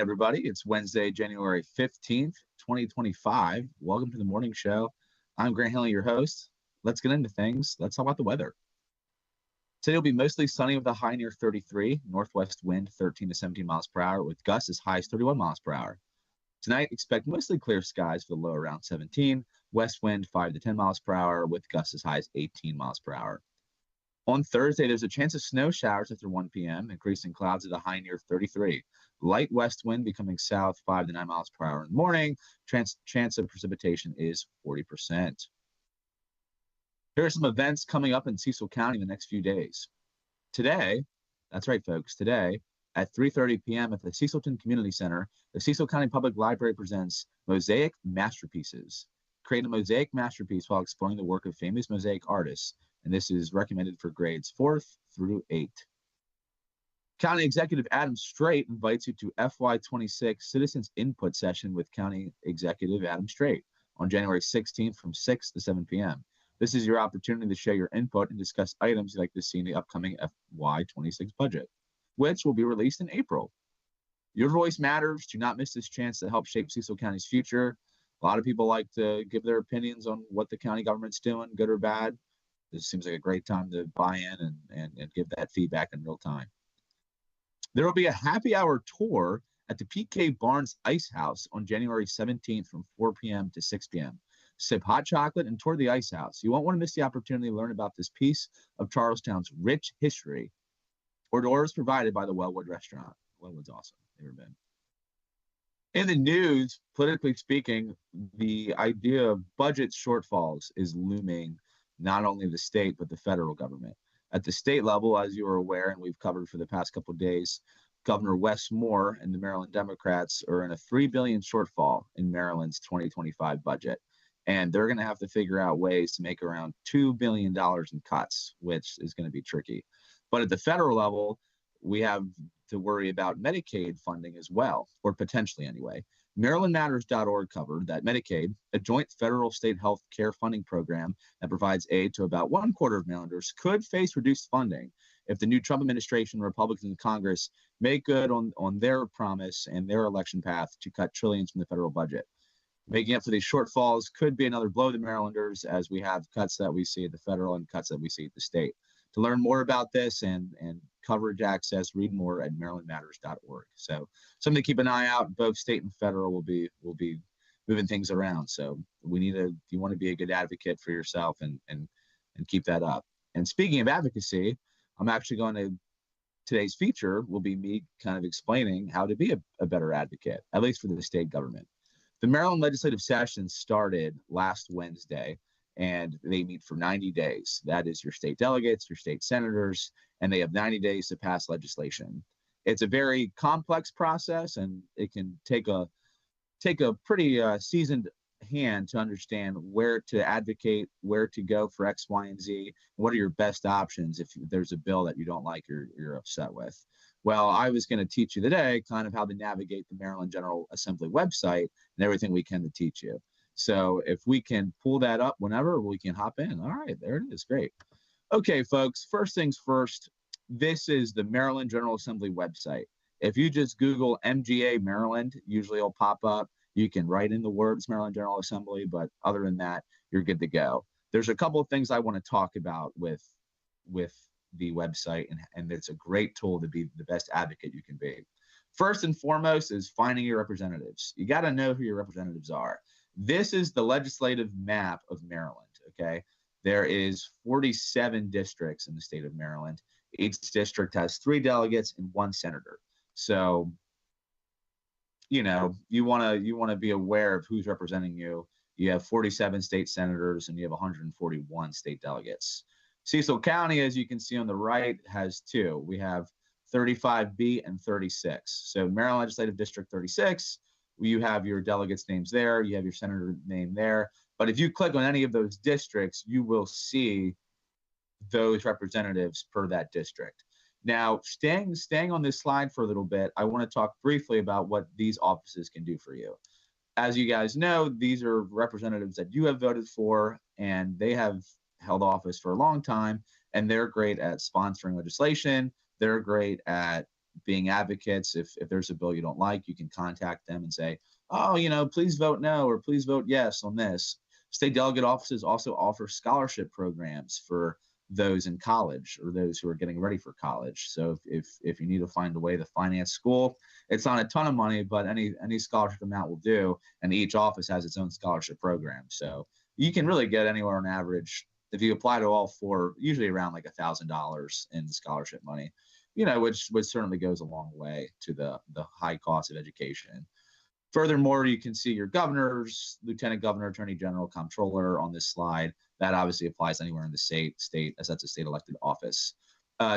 everybody. It's Wednesday, January 15th, 2025. Welcome to the morning show. I'm Grant Handley, your host. Let's get into things. Let's talk about the weather. Today will be mostly sunny with a high near 33, northwest wind 13 to 17 miles per hour with gusts as high as 31 miles per hour. Tonight, expect mostly clear skies for the low around 17, west wind 5 to 10 miles per hour with gusts as high as 18 miles per hour. On Thursday, there's a chance of snow showers after 1 p.m., increasing clouds at a high near 33. Light west wind becoming south 5 to 9 miles per hour in the morning. Chance of precipitation is 40%. Here are some events coming up in Cecil County in the next few days. Today, that's right, folks, today at 3:30 p.m. at the Cecilton Community Center, the Cecil County Public Library presents Mosaic Masterpieces. Create a mosaic masterpiece while exploring the work of famous mosaic artists, and this is recommended for grades 4th through 8th. County Executive Adam Strait invites you to FY26 Citizens Input Session with County Executive Adam Strait on January 16th from 6 to 7 p.m. This is your opportunity to share your input and discuss items you'd like to see in the upcoming FY26 budget, which will be released in April. Your voice matters. Do not miss this chance to help shape Cecil County's future. A lot of people like to give their opinions on what the county government's doing, good or bad. This seems like a great time to buy in and give that feedback in real time. There will be a happy hour tour at the PK Barnes Ice House on January 17th from 4 p.m. to 6 p.m. Sip hot chocolate and tour the ice house. You won't want to miss the opportunity to learn about this piece of Charlestown's rich history. Hors d'oeuvres provided by the Wellwood Restaurant. Wellwood's awesome. Never been. In the news, politically speaking, the idea of budget shortfalls is looming not only the state, but the federal government. At the state level, as you are aware, and we've covered for the past couple of days, Governor Wes Moore and the Maryland Democrats are in a $3 billion shortfall in Maryland's 2025 budget. And they're going to have to figure out ways to make around $2 billion in cuts, which is going to be tricky. But at the federal level, we have to worry about Medicaid funding as well, or potentially anyway. MarylandMatters.org covered that Medicaid, a joint federal-state health care funding program that provides aid to about 1/4 of Marylanders, could face reduced funding if the new Trump administration and Republicans in Congress make good on their promise and their election path to cut trillions from the federal budget. Making up for these shortfalls could be another blow to Marylanders as we have cuts that we see at the federal and cuts that we see at the state. To learn more about this and coverage access, read more at MarylandMatters.org. So something to keep an eye out. Both state and federal will be moving things around. So you want to be a good advocate for yourself and keep that up. And speaking of advocacy, I'm actually today's feature will be me kind of explaining how to be a better advocate, at least for the state government. The Maryland legislative session started last Wednesday, and they meet for 90 days. That is your state delegates, your state senators, and they have 90 days to pass legislation. It's a very complex process, and it can take a pretty seasoned hand to understand where to advocate, where to go for X, Y, and Z. What are your best options if there's a bill that you don't like or you're upset with? Well, I was going to teach you today kind of how to navigate the Maryland General Assembly website and everything we can to teach you. So if we can pull that up whenever, we can hop in. All right, there it is. Great. Okay, folks, first things first, this is the Maryland General Assembly website. If you just Google MGA Maryland, usually it'll pop up. You can write in the words Maryland General Assembly, but other than that, you're good to go. There's a couple of things I want to talk about with the website, and it's a great tool to be the best advocate you can be. First and foremost is finding your representatives. You got to know who your representatives are. This is the legislative map of Maryland, okay? There is 47 districts in the state of Maryland. Each district has 3 delegates and 1 senator. So, you want to be aware of who's representing you. You have 47 state senators and you have 141 state delegates. Cecil County, as you can see on the right, has 2. We have 35B and 36. So Maryland Legislative District 36, you have your delegates' names there, you have your senator name there. But if you click on any of those districts, you will see those representatives per that district. Now, staying on this slide for a little bit, I want to talk briefly about what these offices can do for you. As you guys know, these are representatives that you have voted for, and they have held office for a long time, and they're great at sponsoring legislation. They're great at being advocates. If there's a bill you don't like, you can contact them and say, oh, please vote no or please vote yes on this. State delegate offices also offer scholarship programs for those in college or those who are getting ready for college. So if you need to find a way to finance school, it's not a ton of money, but any scholarship amount will do. And each office has its own scholarship program. So you can really get anywhere on average, if you apply to all four, usually around like $1,000 in scholarship money, which certainly goes a long way to the high cost of education. Furthermore, you can see your governors, lieutenant governor, attorney general, comptroller on this slide. That obviously applies anywhere in the state, as that's a state elected office.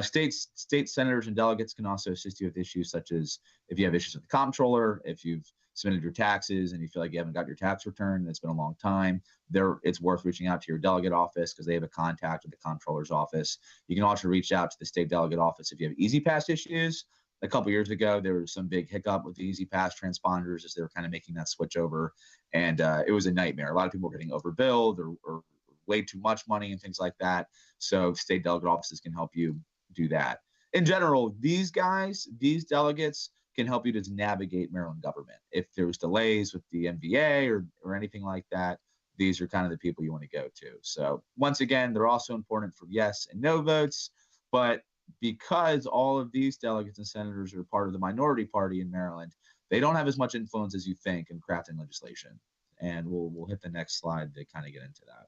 State senators and delegates can also assist you with issues such as if you have issues with the comptroller, if you've submitted your taxes and you feel like you haven't got your tax return and it's been a long time, it's worth reaching out to your delegate office because they have a contact with the comptroller's office. You can also reach out to the state delegate office if you have Easy Pass issues. A couple years ago, there was some big hiccup with the Easy Pass transponders as they were kind of making that switch over, and it was a nightmare. A lot of people were getting overbilled or way too much money and things like that. So state delegate offices can help you do that. In general, these delegates can help you to navigate Maryland government. If there's delays with the MVA or anything like that, these are kind of the people you want to go to. So once again, they're also important for yes and no votes, but because all of these delegates and senators are part of the minority party in Maryland, they don't have as much influence as you think in crafting legislation. And we'll hit the next slide to kind of get into that.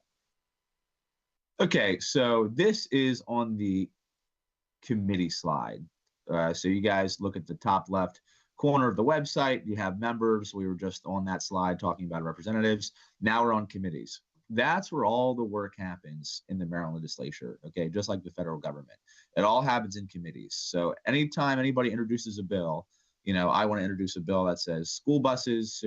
Okay, so this is on the committee slide. So you guys look at the top left corner of the website. You have members. We were just on that slide talking about representatives. Now we're on committees. That's where all the work happens in the Maryland legislature, okay, just like the federal government. It all happens in committees. So anytime anybody introduces a bill, I want to introduce a bill that says school buses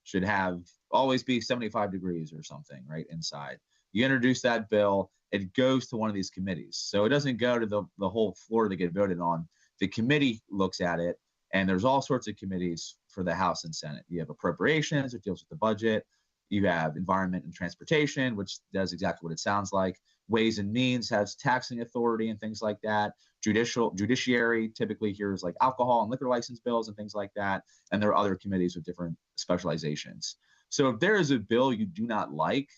should have always be 75 degrees or something, right, inside. You introduce that bill, it goes to one of these committees. So it doesn't go to the whole floor to get voted on. The committee looks at it, and there's all sorts of committees for the House and Senate. You have appropriations, which deals with the budget. You have environment and transportation, which does exactly what it sounds like. Ways and Means has taxing authority and things like that. Judiciary typically hears like alcohol and liquor license bills and things like that. And there are other committees with different specializations. So if there is a bill you do not like,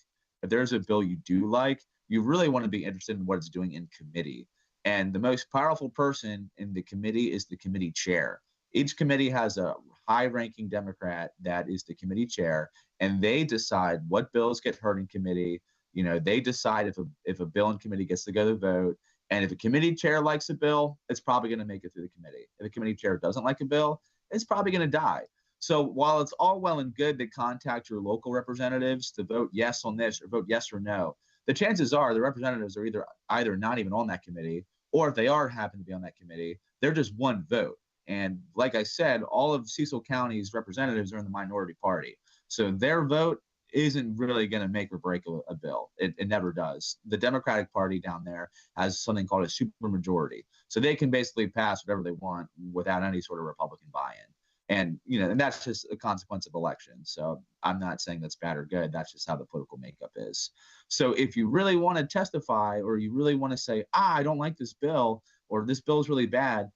if there's a bill you do like, you really want to be interested in what it's doing in committee. And the most powerful person in the committee is the committee chair. Each committee has a high-ranking Democrat that is the committee chair, and they decide what bills get heard in committee. They decide if a bill in committee gets to go to vote, and if a committee chair likes a bill, it's probably going to make it through the committee. If a committee chair doesn't like a bill, it's probably going to die. So while it's all well and good to contact your local representatives to vote yes on this or vote yes or no, the chances are the representatives are either not even on that committee, or if they happen to be on that committee, they're just one vote. And like I said, all of Cecil County's representatives are in the minority party. So their vote isn't really going to make or break a bill. It never does. The Democratic Party down there has something called a supermajority. So they can basically pass whatever they want without any sort of Republican buy-in. And, and that's just a consequence of elections. So I'm not saying that's bad or good. That's just how the political makeup is. So if you really want to testify, or you really want to say, I don't like this bill, or this bill is really bad,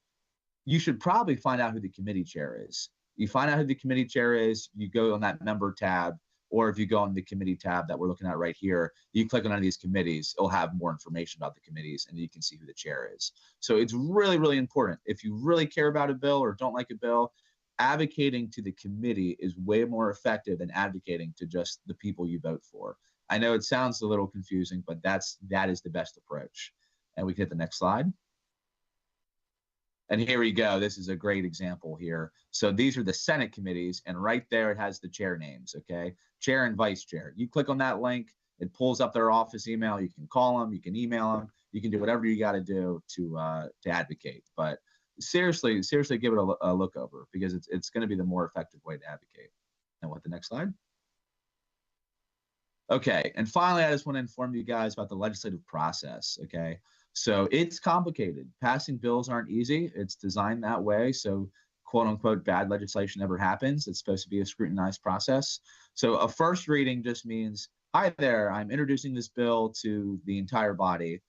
you should probably find out who the committee chair is. You find out who the committee chair is, you go on that member tab, or if you go on the committee tab that we're looking at right here, you click on one of these committees, it'll have more information about the committees, and you can see who the chair is. So it's really, really important. If you really care about a bill or don't like a bill, advocating to the committee is way more effective than advocating to just the people you vote for. I know it sounds a little confusing, but that is the best approach. And we can hit the next slide. And here we go. This is a great example here. So these are the Senate committees, and right there it has the chair names, okay? Chair and vice chair. You click on that link, it pulls up their office email. You can call them, you can email them, you can do whatever you got to do to advocate. But seriously give it a look over, because it's going to be the more effective way to advocate. And what, the next slide? Okay, and finally, I just want to inform you guys about the legislative process, okay? So it's complicated. Passing bills aren't easy. It's designed that way. So quote unquote bad legislation never happens. It's supposed to be a scrutinized process. So a first reading just means, hi there, I'm introducing this bill to the entire body.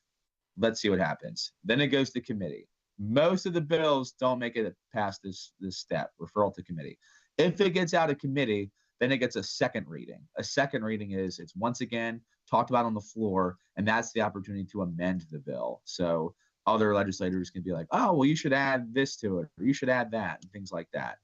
Let's see what happens. Then it goes to committee. Most of the bills don't make it past this step, referral to committee. If it gets out of committee, then it gets a second reading. A second reading is it's once again talked about on the floor, and that's the opportunity to amend the bill. So other legislators can be like, oh, well, you should add this to it, or you should add that, and things like that.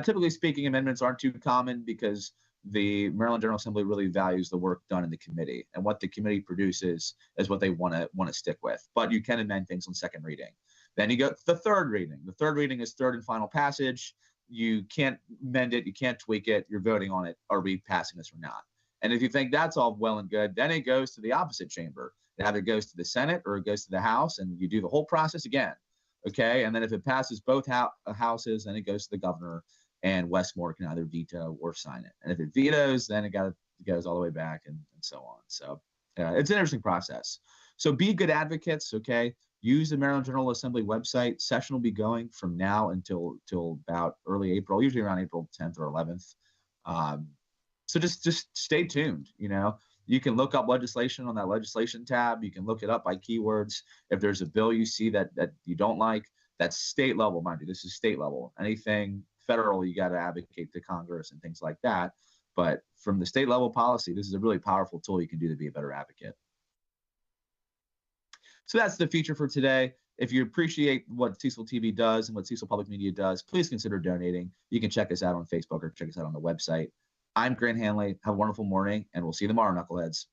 Typically speaking, amendments aren't too common because the Maryland General Assembly really values the work done in the committee, and what the committee produces is what they want to stick with. But you can amend things on second reading. Then you go to the third reading. The third reading is third and final passage. You can't amend it, you can't tweak it. You're voting on it. Are we passing this or not? And if you think that's all well and good, then it goes to the opposite chamber. It either goes to the Senate or it goes to the House, and you do the whole process again. Okay, and then if it passes both houses, then it goes to the governor, and Westmore can either veto or sign it. And if it vetoes, then it goes all the way back and so on. So it's an interesting process. So be good advocates, okay? Use the Maryland General Assembly website. Session will be going from now until about early April, usually around April 10th or 11th. So just stay tuned, you know. You can look up legislation on that legislation tab. You can look it up by keywords. If there's a bill you see that you don't like, that's state level, mind you. This is state level. Anything federal, you got to advocate to Congress and things like that. But from the state level policy, this is a really powerful tool you can do to be a better advocate. So that's the feature for today. If you appreciate what Cecil TV does and what Cecil Public Media does, please consider donating. You can check us out on Facebook or check us out on the website. I'm Grant Handley. Have a wonderful morning, and we'll see you tomorrow, Knuckleheads.